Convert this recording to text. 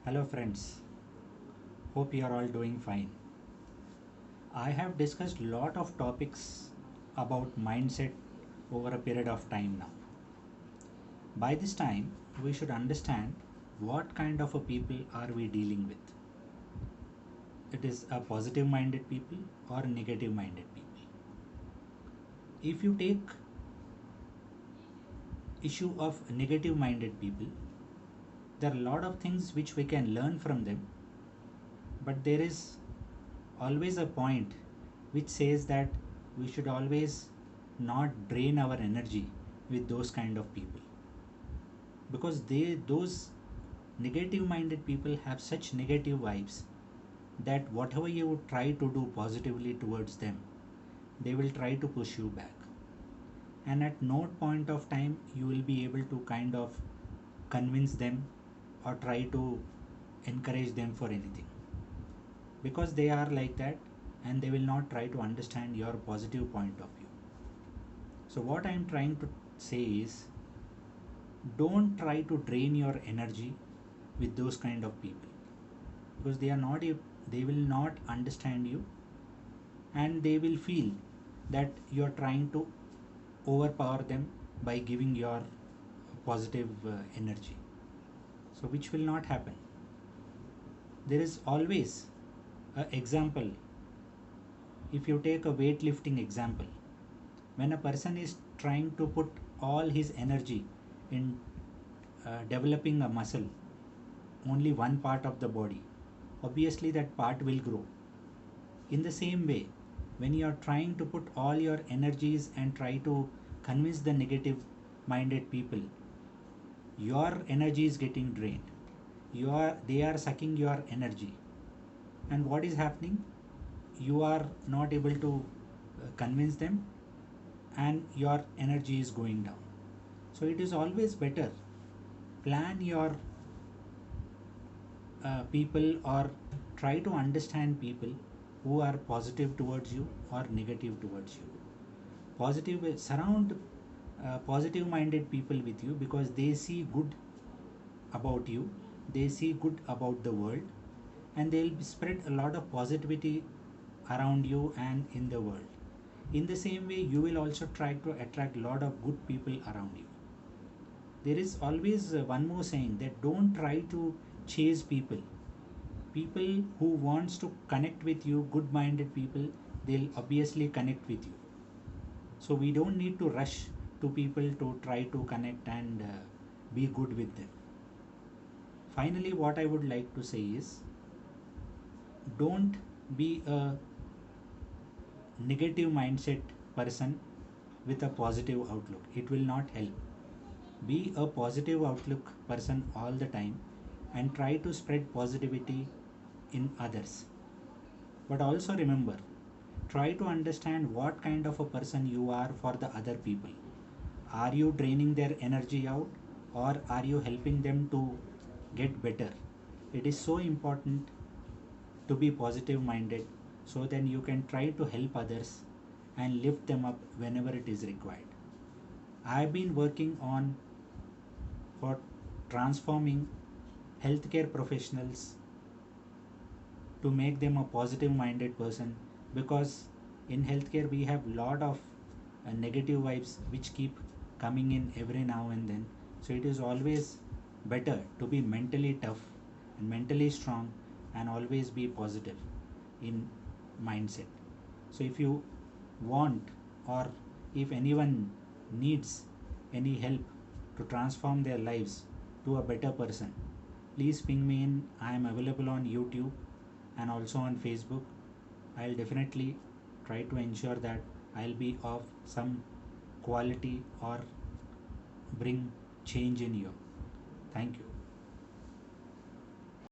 Hello friends, hope you are all doing fine. I have discussed lot of topics about mindset over a period of time now. By this time, we should understand what kind of a people are we dealing with. It is a positive minded people or negative minded people. If you take issue of negative minded people, there are a lot of things which we can learn from them, but there is always a point which says that we should always not drain our energy with those kind of people, because those negative minded people have such negative vibes that whatever you try to do positively towards them, they will try to push you back, and at no point of time you will be able to kind of convince them or try to encourage them for anything, because they are like that and they will not try to understand your positive point of view. So what I am trying to say is, don't try to drain your energy with those kind of people, because they will not understand you, and they will feel that you are trying to overpower them by giving your positive energy, so which will not happen. There is always an example. If you take a weightlifting example, when a person is trying to put all his energy in developing a muscle, only one part of the body, obviously that part will grow. In the same way, when you are trying to put all your energies and try to convince the negative minded people, your energy is getting drained. They are sucking your energy, and what is happening? You are not able to convince them, and your energy is going down. So it is always better, plan your people, or try to understand people who are positive towards you or negative towards you. Surround positive minded people with you, because they see good about you, they see good about the world, and they'll spread a lot of positivity around you and in the world. In the same way, you will also try to attract a lot of good people around you. There is always one more saying, that don't try to chase people who wants to connect with you, good minded people, they'll obviously connect with you. So we don't need to rush to people to try to connect and be good with them. Finally, what I would like to say is, don't be a negative mindset person with a positive outlook. It will not help. Be a positive outlook person all the time, and try to spread positivity in others. But also remember, try to understand what kind of a person you are for the other people. Are you draining their energy out, or are you helping them to get better? It is so important to be positive minded, so then you can try to help others and lift them up whenever it is required. I've been working on for transforming healthcare professionals to make them a positive minded person, because in healthcare we have lot of negative vibes which keep coming in every now and then. So it is always better to be mentally tough and mentally strong, and always be positive in mindset. So if you want, or if anyone needs any help to transform their lives to a better person, please ping me in. I am available on YouTube and also on Facebook. I'll definitely try to ensure that I'll be of some quality or bring change in you. Thank you.